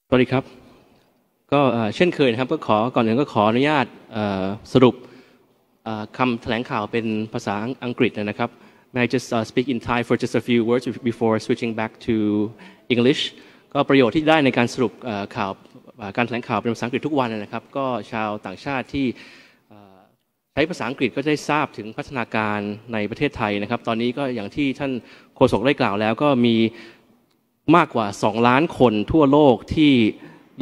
สวัสดีครับก็เช่นเคยนะครับก็ก่อนอื่นก็ขออนุญาตสรุปคำแถลงข่าวเป็นภาษาอังกฤษนะครับ May I just speak in Thai for just a few words before switching back to English ก็ประโยชน์ที่ได้ในการสรุปข่าวการแถลงข่าวเป็นภาษาอังกฤษทุกวันนะครับก็ชาวต่างชาติที่ใช้ภาษาอังกฤษก็ได้ทราบถึงพัฒนาการในประเทศไทยนะครับตอนนี้ก็อย่างที่ท่านโฆษกได้กล่าวแล้วก็มีมากกว่า2 ล้านคนทั่วโลกที่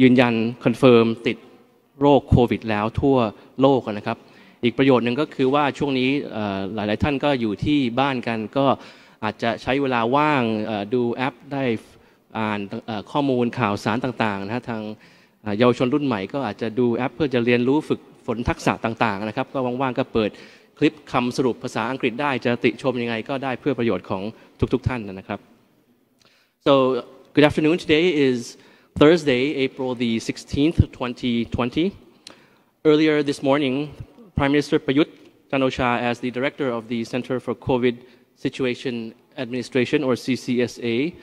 ยืนยันคอนเฟิร์มติดโรคโควิดแล้วทั่วโลกนะครับอีกประโยชน์หนึ่งก็คือว่าช่วงนี้หลายๆท่านก็อยู่ที่บ้านกันก็อาจจะใช้เวลาว่างดูแอปได้อ่านข้อมูลข่าวสารต่างๆนะทางเยาวชนรุ่นใหม่ก็อาจจะดูแอปเพื่อจะเรียนรู้ฝึกฝนทักษะต่างๆนะครับก็ว่างๆก็เปิดคลิปคำสรุปภาษาอังกฤษได้จะติชมยังไงก็ได้เพื่อประโยชน์ของทุกๆท่านนะครับ So good afternoon. Today is Thursday, April the 16th, 2020. Earlier this morning, Prime Minister Prayut Chan-o-cha, as the director of the Center for COVID Situation Administration, or CCSA,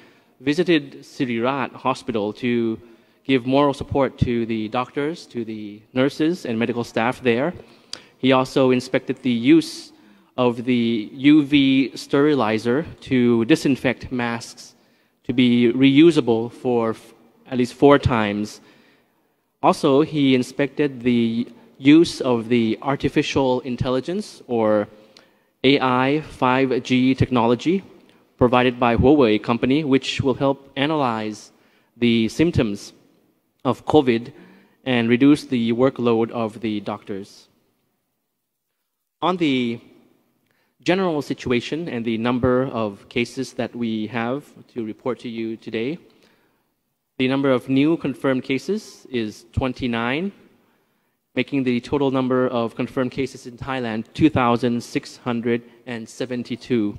visited Sirirat Hospital to give moral support to the doctors, to the nurses and medical staff there. He also inspected the use of the UV sterilizer to disinfect masks to be reusable for at least 4 times. Also, he inspected the use of the artificial intelligence, or AI 5G technology provided by Huawei company, which will help analyze the symptoms of COVID and reduce the workload of the doctors. On the general situation and the number of cases that we have to report to you today, the number of new confirmed cases is 29, making the total number of confirmed cases in Thailand 2,672.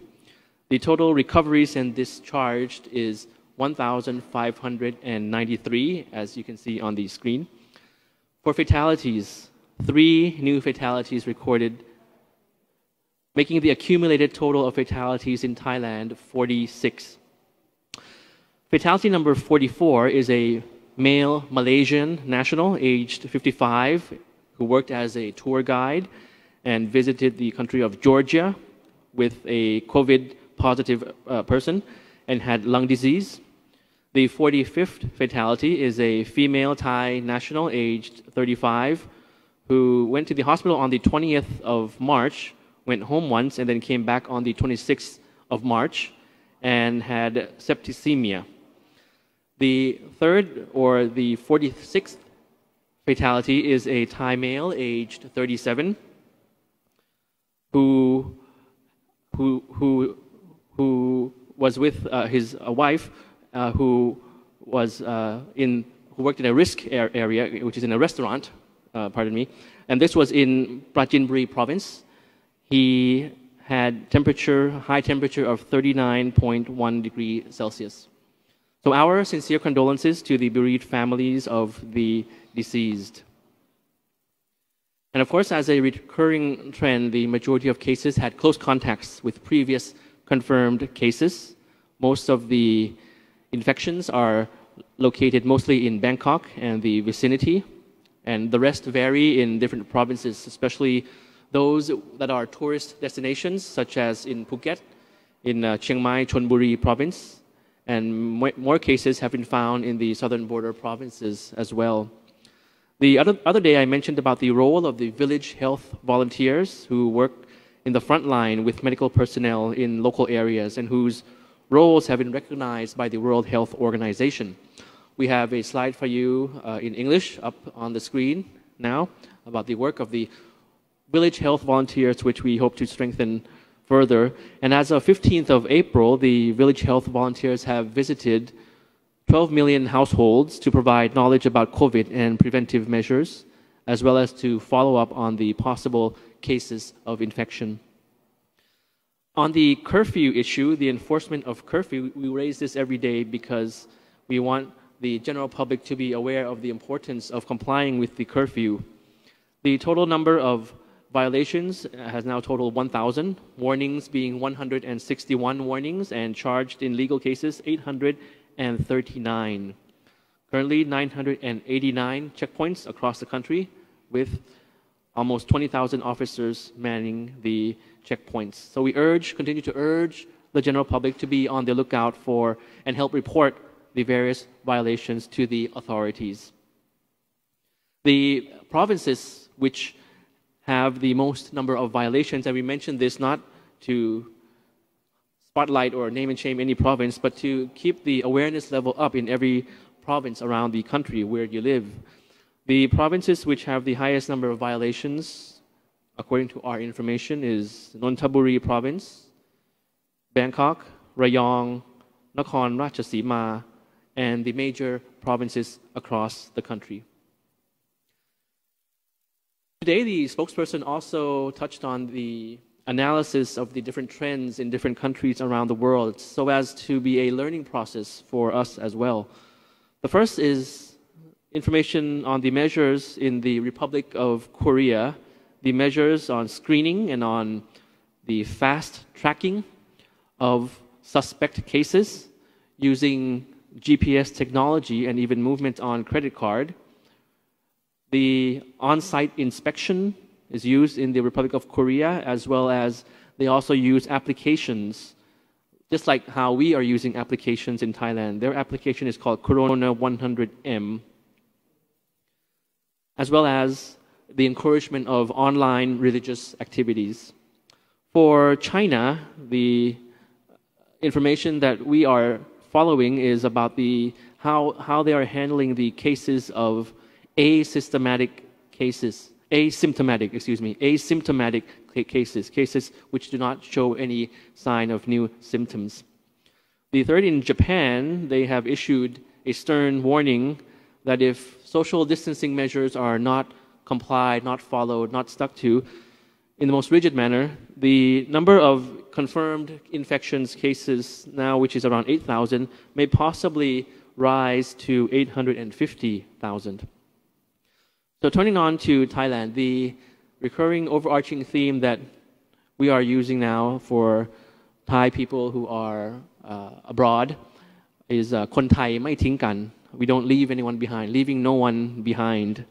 The total recoveries and discharged is 1,593, as you can see on the screen. For fatalities, 3 new fatalities recorded, making the accumulated total of fatalities in Thailand 46. Fatality number 44 is a male Malaysian national aged 55 who worked as a tour guide and visited the country of Georgia with a COVID positive person and had lung disease. The 45th fatality is a female Thai national aged 35 who went to the hospital on the 20th of March, went home once and then came back on the 26th of March and had septicemia. The third, or the 46th fatality, is a Thai male aged 37 who was with his wife who worked in a risk area, which is in a restaurant, pardon me, and this was in Prachinburi province. He had high temperature of 39.1 degrees Celsius. So our sincere condolences to the bereaved families of the deceased. And of course, as a recurring trend, the majority of cases had close contacts with previous confirmed cases. Most of the infections are located mostly in Bangkok and the vicinity, and the rest vary in different provinces, especially those that are tourist destinations, such as in Phuket, in Chiang Mai, Chonburi province, and more cases have been found in the southern border provinces as well. The other day I mentioned about the role of the village health volunteers who work in the front line with medical personnel in local areas and whose roles have been recognized by the World Health Organization. We have a slide for you in English up on the screen now about the work of the village health volunteers, which we hope to strengthen further. And as of 15th of April, the village health volunteers have visited 12 million households to provide knowledge about COVID and preventive measures, as well as to follow up on the possible cases of infection. On the curfew issue, the enforcement of curfew, we raise this every day because we want the general public to be aware of the importance of complying with the curfew. The total number of violations has now totaled 1,000, warnings being 161 warnings, and charged in legal cases 839. Currently, 989 checkpoints across the country with almost 20,000 officers manning the checkpoints. So we continue to urge the general public to be on the lookout for and help report the various violations to the authorities. The provinces which have the most number of violations, and we mentioned this not to spotlight or name and shame any province, but to keep the awareness level up in every province around the country where you live. The provinces which have the highest number of violations, according to our information, is Nonthaburi province, Bangkok, Rayong, Nakhon Ratchasima, and the major provinces across the country. Today, the spokesperson also touched on the analysis of the different trends in different countries around the world so as to be a learning process for us as well. The first is information on the measures in the Republic of Korea, the measures on screening and on the fast tracking of suspect cases using GPS technology and even movement on credit card. The on-site inspection is used in the Republic of Korea, as well as they also use applications, just like how we are using applications in Thailand. Their application is called Corona 100M, as well as the encouragement of online religious activities. For China, the information that we are following is about how they are handling the cases of asymptomatic cases which do not show any sign of new symptoms. The third, in Japan, they have issued a stern warning that if social distancing measures are not complied, not followed, not stuck to in the most rigid manner, the number of confirmed infections cases now, which is around 8,000, may possibly rise to 850,000. So turning on to Thailand, the recurring overarching theme that we are using now for Thai people who are abroad is Kon Thai Mai Ting Kan. We don't leave anyone behind, leaving no one behind.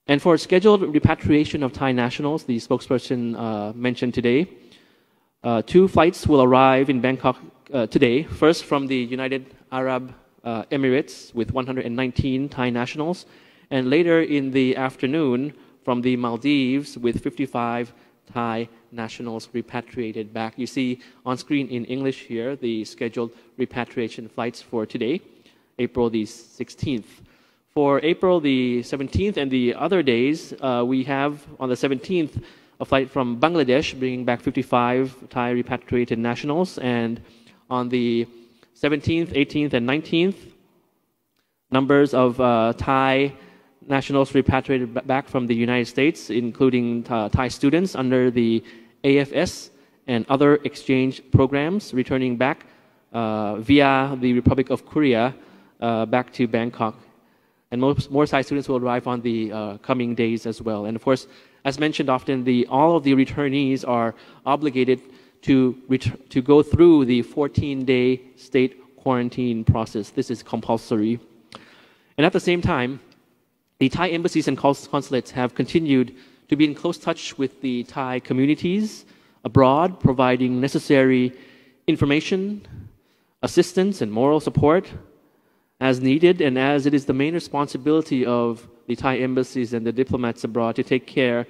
And for scheduled repatriation of Thai nationals, the spokesperson mentioned today, 2 flights will arrive in Bangkok today. First from the United Arab Emirates with 119 Thai nationals, and later in the afternoon from the Maldives with 55 Thai nationals repatriated back. You see on screen in English here the scheduled repatriation flights for today, April the 16th. For April the 17th and the other days, we have on the 17th a flight from Bangladesh bringing back 55 Thai repatriated nationals, and on the 17th, 18th, and 19th, numbers of Thai nationals repatriated back from the United States, including Thai students under the AFS and other exchange programs, returning back via the Republic of Korea back to Bangkok. And more Thai students will arrive on the coming days as well. And of course, as mentioned often, all of the returnees are obligated to go through the 14-day state quarantine process. This is compulsory. And at the same time, the Thai embassies and consulates have continued to be in close touch with the Thai communities abroad, providing necessary information, assistance, and moral support as needed, and as it is the main responsibility of the Thai embassies and the diplomats abroad to take care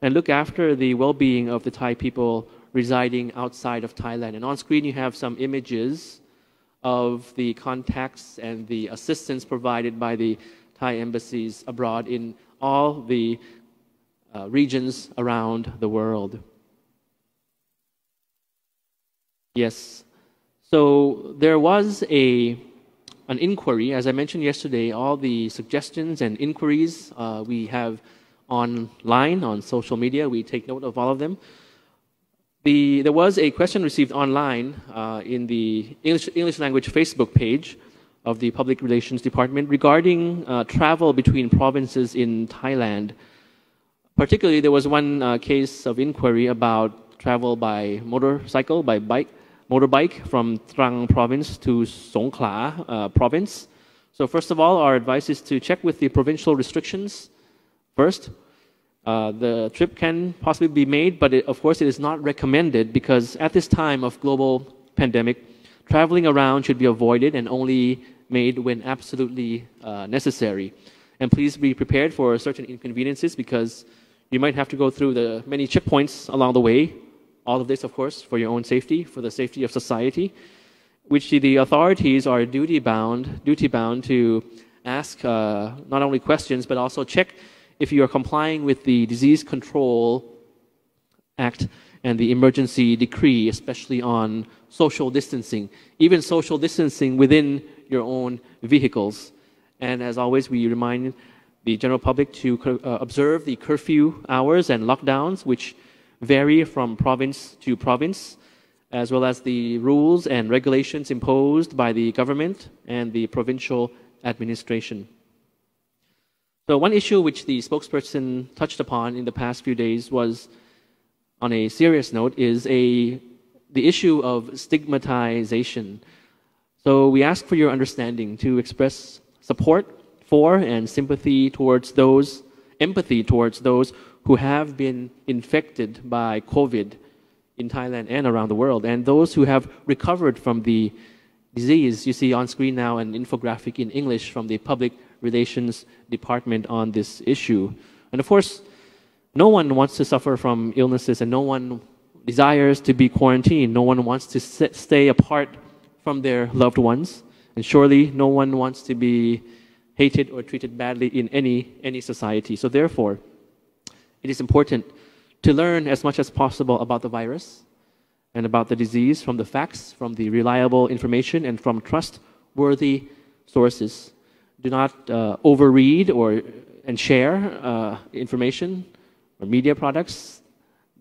and look after the well-being of the Thai people residing outside of Thailand. And on screen you have some images of the contacts and the assistance provided by the Thai embassies abroad in all the regions around the world. Yes, so there was an inquiry. As I mentioned yesterday, all the suggestions and inquiries we have online, on social media. We take note of all of them. There was a question received online in the English language Facebook page of the Public Relations Department regarding travel between provinces in Thailand. Particularly, there was one case of inquiry about travel by motorbike from Trang province to Songkhla province. So first of all, our advice is to check with the provincial restrictions first. The trip can possibly be made, but of course it is not recommended because at this time of global pandemic, traveling around should be avoided and only made when absolutely necessary. And please be prepared for certain inconveniences because you might have to go through the many checkpoints along the way. All of this, of course, for your own safety, for the safety of society, which the authorities are duty bound to ask not only questions but also check if you are complying with the Disease Control Act and the emergency decree, especially on social distancing, even social distancing within your own vehicles. And as always, we remind the general public to observe the curfew hours and lockdowns, which vary from province to province, as well as the rules and regulations imposed by the government and the provincial administration. So one issue which the spokesperson touched upon in the past few days was, on a serious note, is the issue of stigmatization. So we ask for your understanding to express support for and empathy towards those who have been infected by COVID in Thailand and around the world, and those who have recovered from the disease. You see on screen now an infographic in English from the Public Relations Department on this issue. And of course, no one wants to suffer from illnesses and no one desires to be quarantined. No one wants to stay apart from their loved ones. And surely no one wants to be hated or treated badly in any society. So therefore, it is important to learn as much as possible about the virus and about the disease from the facts, from the reliable information, and from trustworthy sources. Do not overread and share information or media products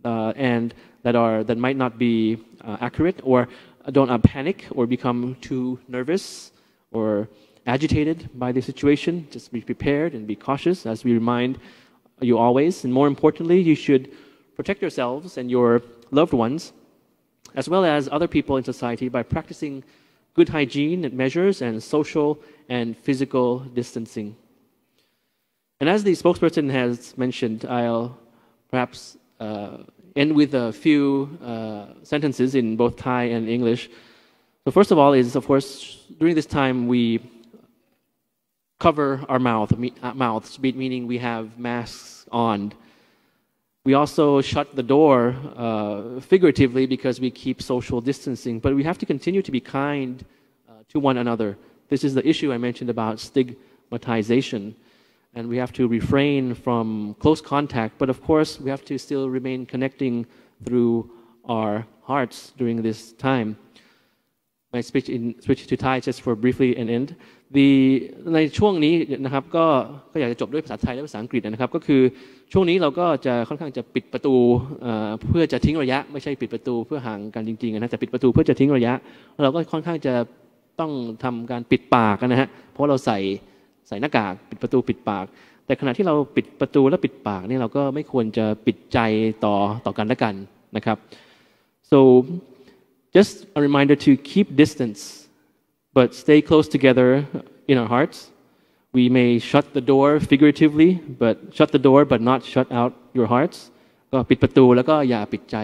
that might not be accurate, or don't panic or become too nervous or agitated by the situation. Just be prepared and be cautious, as we remind you always. And more importantly, you should protect yourselves and your loved ones, as well as other people in society, by practicing good hygiene measures and social and physical distancing. And as the spokesperson has mentioned, I'll perhaps end with a few sentences in both Thai and English. So first of all is, of course, during this time we cover our mouths, meaning we have masks on. We also shut the door figuratively because we keep social distancing, but we have to continue to be kind to one another. This is the issue I mentioned about stigmatization, and we have to refrain from close contact, but of course we have to still remain connecting through our hearts during this time. I switch to Thai just for briefly and end. ในช่วงนี้นะครับก็อยากจะจบด้วยภาษาไทยและภาษาอังกฤษนะครับก็คือช่วงนี้เราก็จะค่อนข้างจะปิดประตูเพื่อจะทิ้งระยะไม่ใช่ปิดประตูเพื่อห่างกันจริงๆนะแต่ปิดประตูเพื่อจะทิ้งระยะเราก็ค่อนข้างจะต้องทำการปิดปากนะฮะเพราะเราใส่หน้ากากปิดประตูปิดปากแต่ขณะที่เราปิดประตูและปิดปากนี่เราก็ไม่ควรจะปิดใจต่อกันและกันนะครับ so just a reminder to keep distance but stay close together in our hearts. We may shut the door figuratively, but not shut out your hearts. ก็ปิดประตูแล้วก็อย่าปิดใจ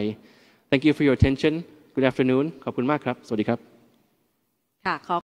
Thank you for your attention. Good afternoon. ขอบคุณมากครับ สวัสดีครับ